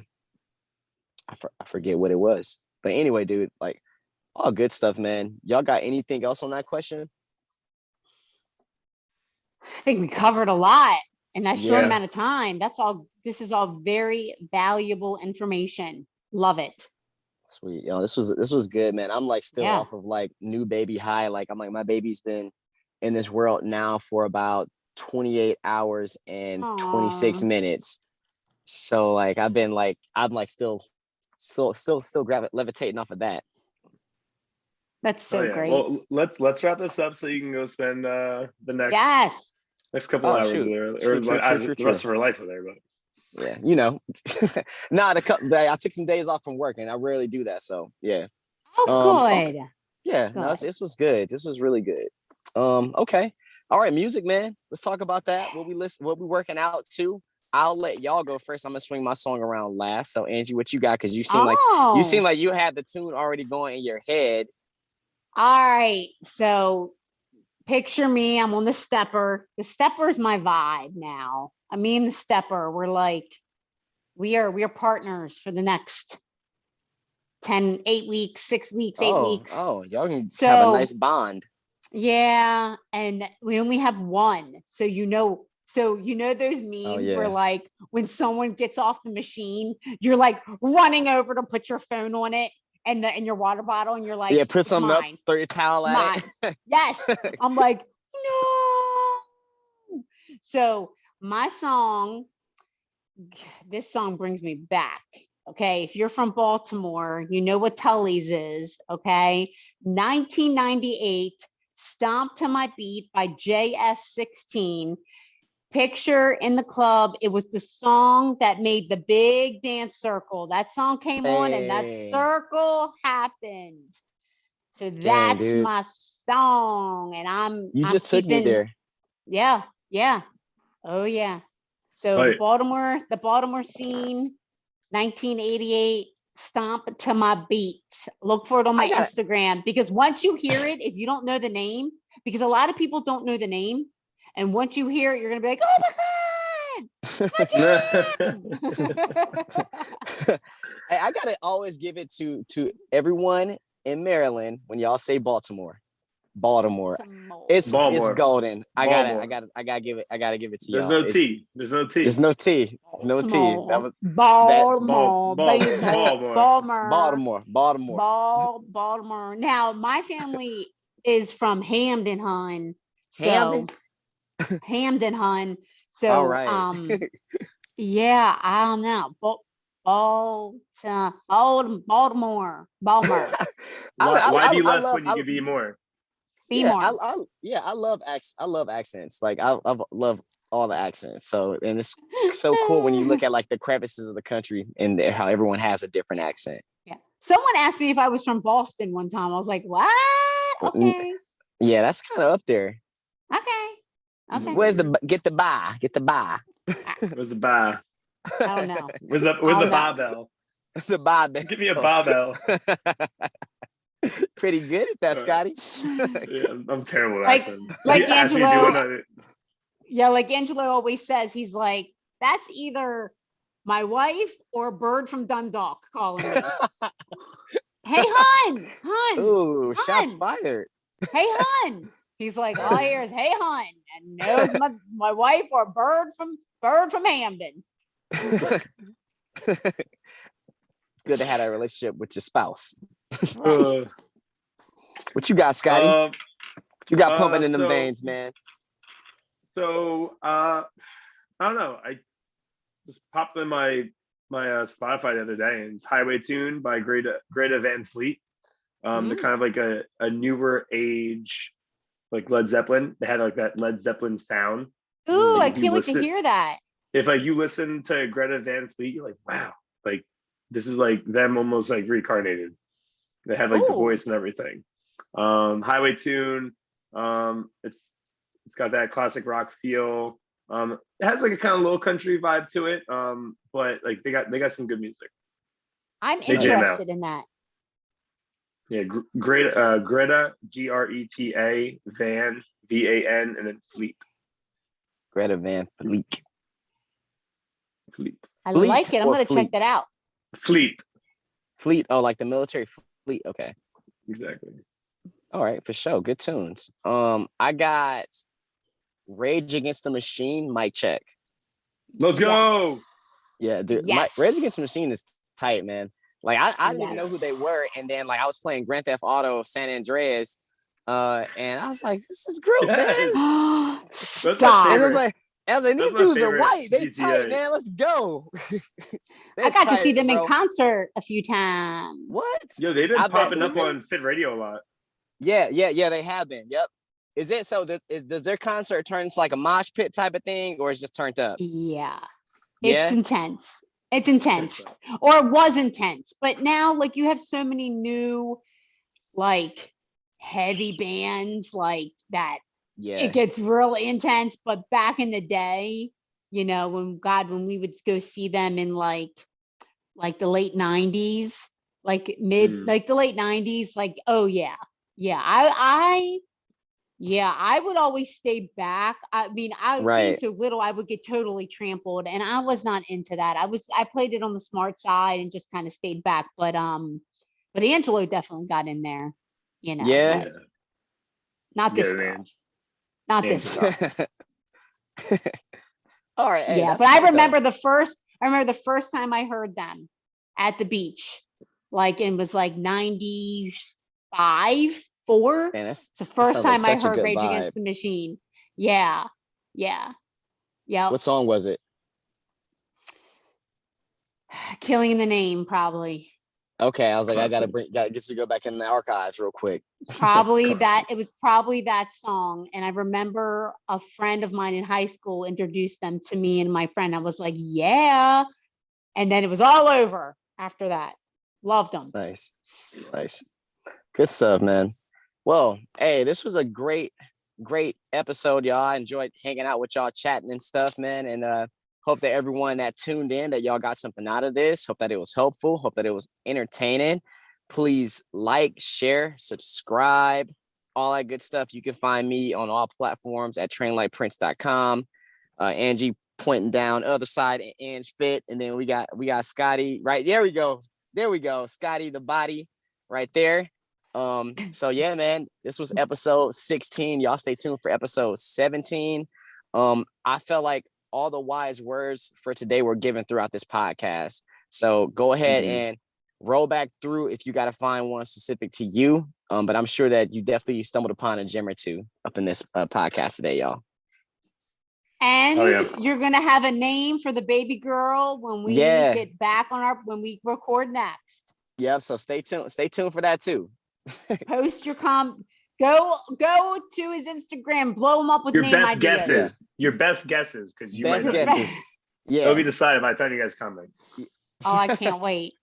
forget what it was. But anyway, dude, like all good stuff, man. Y'all got anything else on that question? I think we covered a lot in that short Yeah. amount of time. This is all very valuable information. Love it. Sweet. This was good, man. I'm like still off of like new baby high. Like I'm like, my baby's been in this world now for about 28 hours and 26 minutes. So like I'm like still levitating off of that. That's so great. Well, let's wrap this up so you can go spend the next couple hours there, or the rest of her life there. But yeah, I took some days off from work, and I rarely do that. So yeah. Oh, good. Okay. Yeah, good. No, this was good. This was really good. Okay. All right, music, man. Let's talk about that. What we working out to. I'll let y'all go first. I'm gonna swing my song around last. So Angie, what you got? Because you seem like you had the tune already going in your head. All right. So picture me. I'm on the stepper. The stepper is my vibe now. I mean, the stepper. We're like, we are partners for the next 8 weeks, 6 weeks, 8 weeks. Oh, y'all can have a nice bond. Yeah, and we only have one. So those memes where like when someone gets off the machine, you're like running over to put your phone on it and your water bottle, and you're like, put something up, throw your towel at it. Yes. I'm like, no. So this song brings me back. Okay, if you're from Baltimore, you know what Tully's is. Okay, 1998, "Stomp to My Beat" by JS16. Picture in the club. It was the song that made the big dance circle. That song came on and that circle happened. So Dang, that's dude. my song, and You I'm just took me keeping. there. Yeah, yeah, oh yeah. So Oh, the Baltimore scene, 1988. Stomp to my beat. Look for it on I my got Instagram, because once you hear it, if you don't know the name, because a lot of people don't know the name, and once you hear it, you're gonna be like, oh my god, Hey, I gotta always give it to everyone in Maryland when y'all say Baltimore. Baltimore. It's Baltimore. golden. Baltimore. I gotta give it to There's y'all. no T. There's no T. There's no T. No T. That was Baltimore, baby, Baltimore. Baltimore, Baltimore. Now, my family is from Hamden, Hun. Hamden? So Hamden, Hun. All So, right. yeah, I don't know. Baltimore. Why be I less love when you can be more? Be yeah, more. I love accents. Like I love all the accents. So and it's so cool when you look at like the crevices of the country and how everyone has a different accent. Yeah. Someone asked me if I was from Boston one time. I was like, what? Okay. Yeah, that's kind of up there. Okay. Where's the get the buy? Get the buy. Where's the bar? I don't know. Where's I the don't know. barbell? The buy. Give me a barbell. Pretty good at that, Scotty. Yeah, I'm terrible at Like- accents. like If you ask me Angelo- doing it. Yeah, like Angelo always says, he's like, that's either my wife or a bird from Dundalk calling me. Hey, Hun. Ooh, shots Hun. fired. Hey, Hun. He's like, all I hear is, hey, Hun, and knows my wife or a bird from Hamden. Good to have that relationship with your spouse. Uh, What you got, Scotty? What you got pumping in them so- veins, man? I don't know. I just popped in my Spotify the other day, and it's Highway Tune by Greta Van Fleet. They're kind of like a newer age, like Led Zeppelin. They had like that Led Zeppelin sound. Ooh, I if you can't wait to listen- hear that. If like you listen to Greta Van Fleet, you're like, wow, like this is like them almost like reincarnated. They have like the Ooh. voice and everything. Highway Tune. It's got that classic rock feel. It has like a kind of low country vibe to it. But like they got some good music. I'm They jam out. interested in that. Yeah, Greta, Greta, Van, VAN, and then Fleet. Greta Van Fleet. I Fleet like it. I'm or going to check fleet? that out. Fleet. Fleet. Oh, like the military fleet. Okay. Exactly. All right, for sure. Good tunes. I got Rage Against the Machine, mic check. Let's go. Yeah, dude. Yes. Rage Against the Machine is tight, man. Like I didn't even know Yes. who they were, and then like I was playing Grand Theft Auto San Andreas, and I was like, "This is group, Yes. man." Stop. And favorite. I was like, That's these my dudes are favorite white. They GTA. tight, man. Let's go. I got to see tight, them bro. in concert a few times. What? Yo, they've been I bet- popping was up it- on Fit Radio a lot. Yeah, they have been. Yep. Is it so? Does their concert turn into like a mosh pit type of thing, or is it just turned up? Yeah. Yeah? It's intense. It's intense. Or it was intense. But now, like, you have so many new, like, heavy bands like that. Yeah. It gets really intense. But back in the day, you know, when we would go see them in like the late 90s, like like the late 90s, like, oh yeah. Yeah. I would always stay back. I mean, being Right. so little, I would get totally trampled, and I was not into that. I played it on the smart side and just kind of stayed back. But Angelo definitely got in there, you know. Yeah. Like, not this Yeah, girl. man. Not this girl. All right. Hey, Yeah, that's but I dope, remember the first time I heard them at the beach, like it was like 95, 4. Man, It's the first sounds like time I such a heard good Rage vibe. Against the Machine. Yeah. What song was it? Killing in the Name, probably. Okay, I was like, I gotta Classic. get to go back in the archives real quick. Probably that. It was probably that song. And I remember a friend of mine in high school introduced them to me and my friend. I was like, yeah. And then it was all over after that. Loved them. Nice. Good stuff, man. Well, hey, this was a great episode, y'all. I enjoyed hanging out with y'all, chatting and stuff, man. And hope that everyone that tuned in, that y'all got something out of this. Hope that it was helpful. Hope that it was entertaining. Please like, share, subscribe, all that good stuff. You can find me on all platforms at trainlightprince.com. Angie pointing down other side, Ange Fit, and then we got Scotty right there. We go, Scotty the body right there. So yeah, man, this was episode 16. Y'all stay tuned for episode 17. I felt like all the wise words for today were given throughout this podcast. So go ahead and roll back through if you got to find one specific to you. But I'm sure that you definitely stumbled upon a gem or two up in this podcast today, y'all. And you're gonna have a name for the baby girl when we get back on when we record next. Yep. So stay tuned. Stay tuned for that too. Post your go to his Instagram, blow him up with your name best ideas. Guesses. Your best guesses, because you best might not guesses. Yeah. It'll be decided by the time you guys come in. Oh, I can't wait.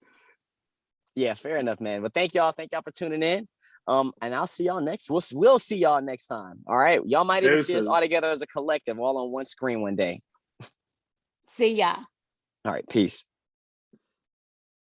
Yeah, fair enough, man. But thank y'all for tuning in. And I'll see y'all next. We'll see y'all next time. All right. Y'all might even see us all together as a collective, all on one screen one day. See ya. All right. Peace.